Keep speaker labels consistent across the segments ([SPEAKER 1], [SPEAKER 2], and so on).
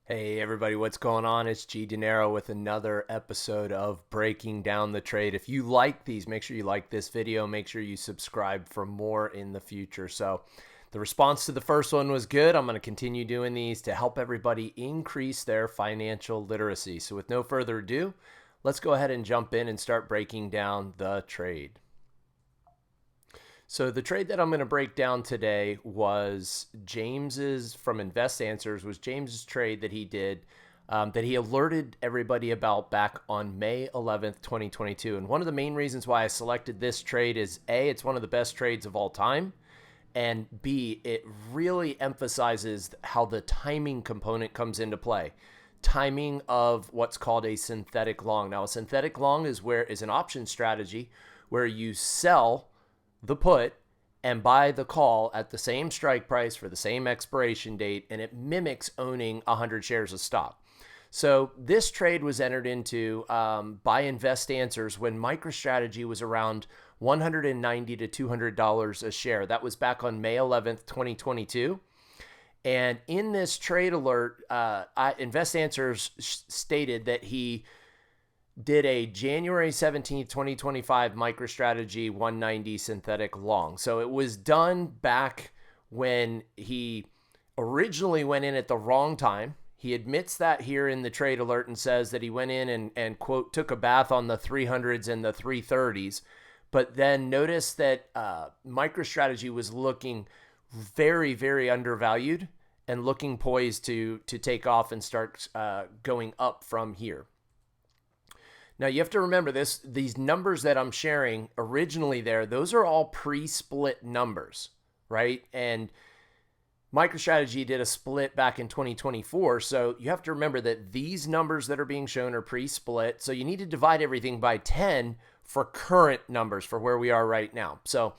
[SPEAKER 1] Hey everybody, what's going on? It's G Dinero with another episode of Breaking Down the Trade. If you like these, make sure you like this video. Make sure you subscribe for more in the future. So the response to the first one was good. I'm going to continue doing these to help everybody increase their financial literacy. So with no further ado, let's go ahead and jump in and start breaking down the trade. So the trade that I'm going to break down today was James's from InvestAnswers, was James's trade that he did, that he alerted everybody about back on May 11th, 2022. And one of the main reasons why I selected this trade is A, it's one of the best trades of all time, and B, it really emphasizes how the timing component comes into play. Timing of what's called a synthetic long. Now, a synthetic long is an option strategy where you sell the put and buy the call at the same strike price for the same expiration date, and it mimics owning 100 shares of stock. So this trade was entered into by InvestAnswers when MicroStrategy was around $190 to $200 a share. That was back on May 11th, 2022. And in this trade alert, InvestAnswers stated that he did a January 17th, 2025 MicroStrategy 190 synthetic long. So it was done back when he originally went in at the wrong time. He admits that here in the trade alert and says that he went in and quote, took a bath on the 300s and the 330s, but then noticed that MicroStrategy was looking very, very undervalued and looking poised to take off and start going up from here. Now, you have to remember these numbers that I'm sharing originally those are all pre-split numbers, right? And MicroStrategy did a split back in 2024. So you have to remember that these numbers that are being shown are pre-split. So you need to divide everything by 10 for current numbers for where we are right now. So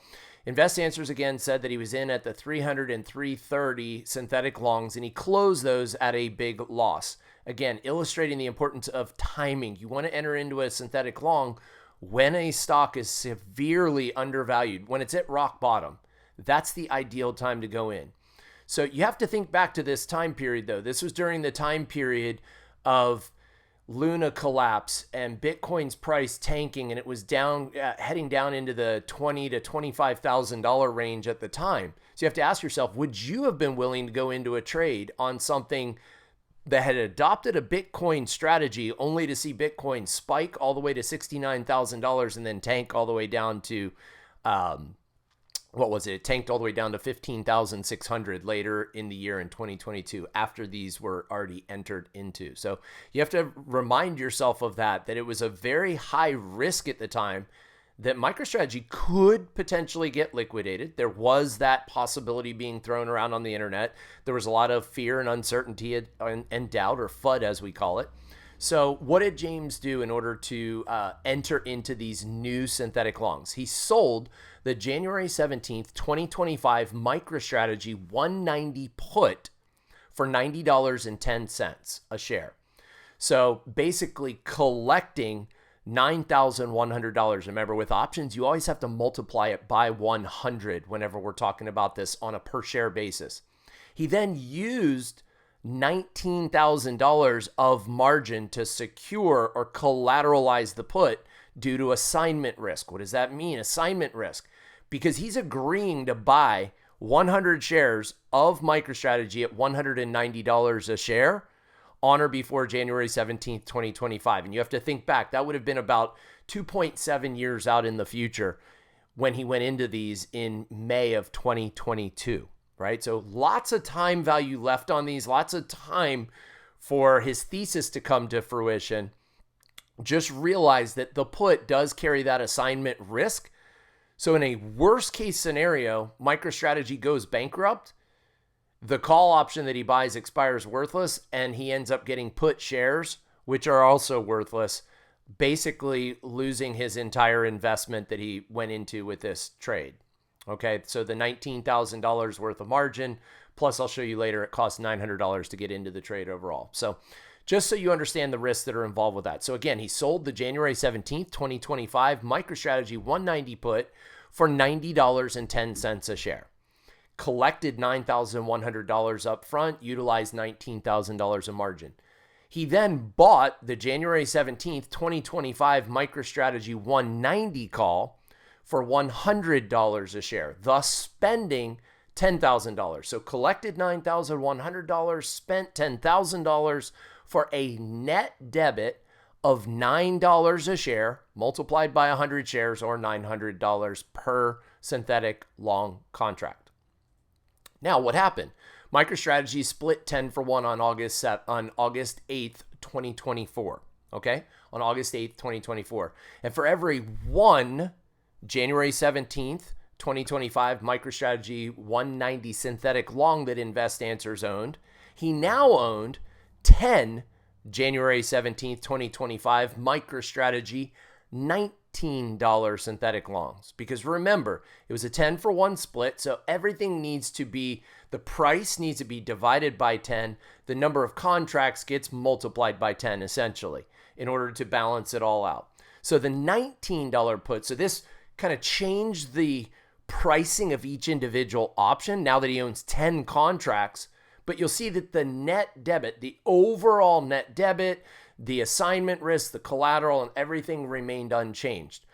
[SPEAKER 1] InvestAnswers again said that he was in at the 300 and 330 synthetic longs, and he closed those at a big loss. Again, illustrating the importance of timing. You want to enter into a synthetic long when a stock is severely undervalued, when it's at rock bottom. That's the ideal time to go in. So you have to think back to this time period, though. This was during the time period of Luna collapse and Bitcoin's price tanking, and it was down, heading down into the $20,000 to $25,000 range at the time. So you have to ask yourself, would you have been willing to go into a trade on something that had adopted a Bitcoin strategy only to see Bitcoin spike all the way to $69,000 and then tank all the way down to, what was it? It tanked all the way down to 15,600 later in the year in 2022 after these were already entered into. So you have to remind yourself of that it was a very high risk at the time that MicroStrategy could potentially get liquidated. There was that possibility being thrown around on the internet. There was a lot of fear and uncertainty and doubt, or FUD as we call it. So what did James do in order to enter into these new synthetic longs? He sold the January 17th, 2025 MicroStrategy 190 put for $90.10 a share. So basically collecting $9,100. Remember, with options, you always have to multiply it by 100 whenever we're talking about this on a per share basis. He then used $19,000 of margin to secure or collateralize the put due to assignment risk. What does that mean? Assignment risk. Because he's agreeing to buy 100 shares of MicroStrategy at $190 a share on or before January 17th, 2025. And you have to think back, that would have been about 2.7 years out in the future when he went into these in May of 2022, right? So lots of time value left on these, lots of time for his thesis to come to fruition. Just realize that the put does carry that assignment risk. So in a worst case scenario, MicroStrategy goes bankrupt, the call option that he buys expires worthless, and he ends up getting put shares, which are also worthless, basically losing his entire investment that he went into with this trade. Okay, so the $19,000 worth of margin, plus I'll show you later, it costs $900 to get into the trade overall. So just so you understand the risks that are involved with that. So again, he sold the January 17th, 2025 MicroStrategy 190 put for $90.10 a share. collected $9,100 up front, utilized $19,000 in margin. He then bought the January 17th, 2025 MicroStrategy 190 call for $100 a share, thus spending $10,000. So collected $9,100, spent $10,000 for a net debit of $9 a share multiplied by 100 shares, or $900 per synthetic long contract. Now, what happened? MicroStrategy split 10 for 1 on August 8th, 2024. Okay? On August 8th, 2024. And for every one January 17th, 2025 MicroStrategy 190 synthetic long that InvestAnswers owned, he now owned 10 January 17th, 2025 MicroStrategy $19 synthetic longs. Because remember, it was a 10 for 1 split, so everything needs to be, the price needs to be divided by 10. The number of contracts gets multiplied by 10, essentially, in order to balance it all out. So the $19 put, so this kind of changed the pricing of each individual option now that he owns 10 contracts. But you'll see that the net debit, the overall net debit, the assignment risk, the collateral, and everything remained unchanged.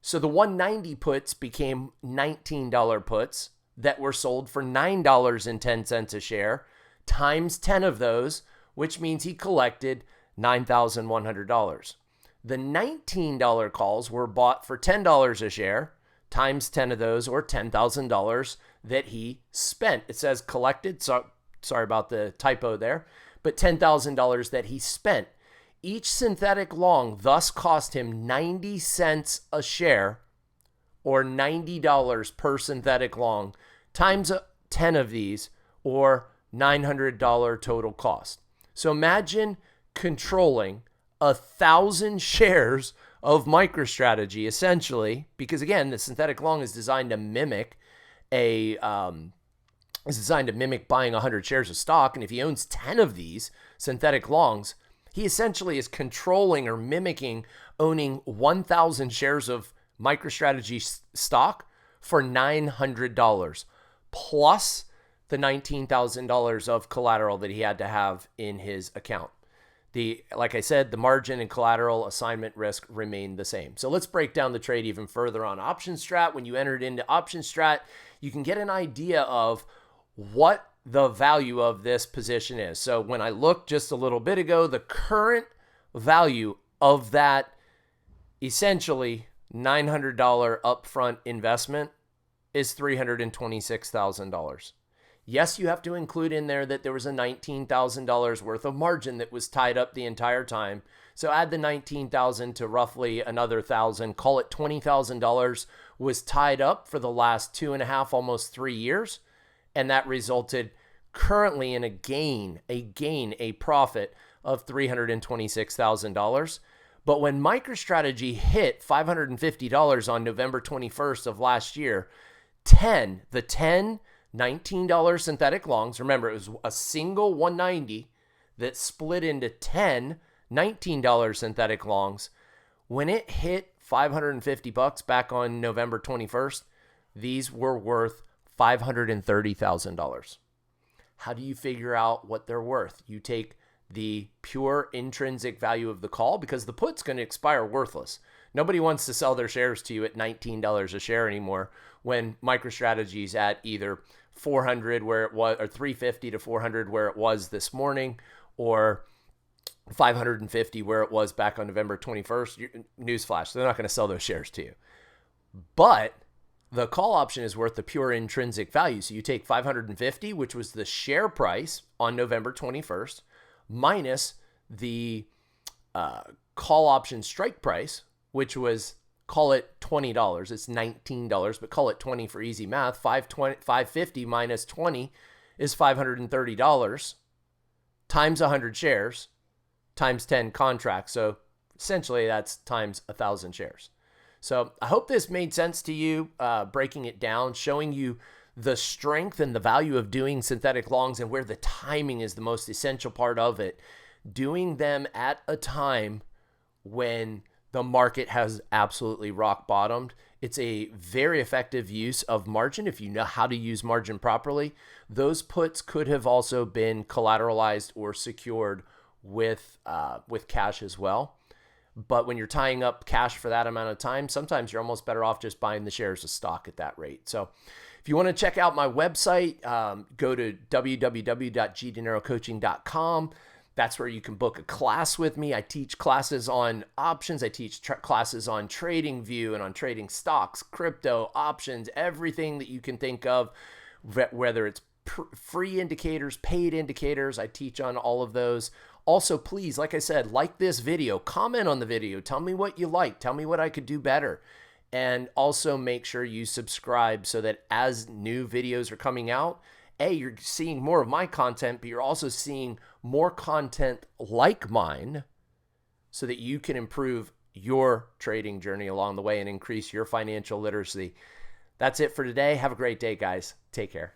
[SPEAKER 1] So the 190 puts became $19 puts that were sold for $9.10 a share, times 10 of those, which means he collected $9,100. The $19 calls were bought for $10 a share, times 10 of those, or $10,000 that he spent. It says collected, so sorry about the typo there, but $10,000 that he spent. Each synthetic long thus cost him 90 cents a share, or $90 per synthetic long, times 10 of these, or $900 total cost. So imagine controlling 1,000 shares of MicroStrategy, essentially, because again, the synthetic long is designed to mimic buying 100 shares of stock. And if he owns 10 of these synthetic longs, he essentially is controlling or mimicking owning 1,000 shares of MicroStrategy stock for $900, plus the $19,000 of collateral that he had to have in his account. Like I said, the margin and collateral assignment risk remained the same. So let's break down the trade even further on Option Strat. When you entered into Option Strat, you can get an idea of what the value of this position is. So when I looked just a little bit ago, the current value of that essentially $900 upfront investment is $326,000. Yes, you have to include in there that there was a $19,000 worth of margin that was tied up the entire time. So add the $19,000 to roughly another $1,000, call it $20,000 was tied up for the last 2.5, almost 3 years. And that resulted currently in a profit of $326,000. But when MicroStrategy hit $550 on November 21st of last year, the 10 $19 synthetic longs, remember it was a single 190 that split into 10 $19 synthetic longs. When it hit $550 back on November 21st, these were worth $530,000. How do you figure out what they're worth? You take the pure intrinsic value of the call, because the put's going to expire worthless. Nobody wants to sell their shares to you at $19 a share anymore when MicroStrategy's at either 400 where it was, or 350 to 400 where it was this morning, or 550 where it was back on November 21st. Newsflash, they're not going to sell those shares to you. But the call option is worth the pure intrinsic value. So you take 550, which was the share price on November 21st, minus the call option strike price, which was, call it $20. It's $19, but call it 20 for easy math. 550 minus 20 is $530 times 100 shares times 10 contracts. So essentially that's times 1,000 shares. So I hope this made sense to you, breaking it down, showing you the strength and the value of doing synthetic longs and where the timing is the most essential part of it. Doing them at a time when the market has absolutely rock bottomed It's a very effective use of margin if you know how to use margin properly. Those puts could have also been collateralized or secured with cash as well. But when you're tying up cash for that amount of time, sometimes you're almost better off just buying the shares of stock at that rate. So if you want to check out my website, go to www.gdinerocoaching.com. That's where you can book a class with me. I teach classes on options. I teach classes on TradingView and on trading stocks, crypto, options, everything that you can think of, whether it's free indicators, paid indicators. I teach on all of those. Also, please, like I said, like this video, comment on the video. Tell me what you like. Tell me what I could do better. And also make sure you subscribe so that as new videos are coming out, you're seeing more of my content, but you're also seeing more content like mine so that you can improve your trading journey along the way and increase your financial literacy. That's it for today. Have a great day, guys. Take care.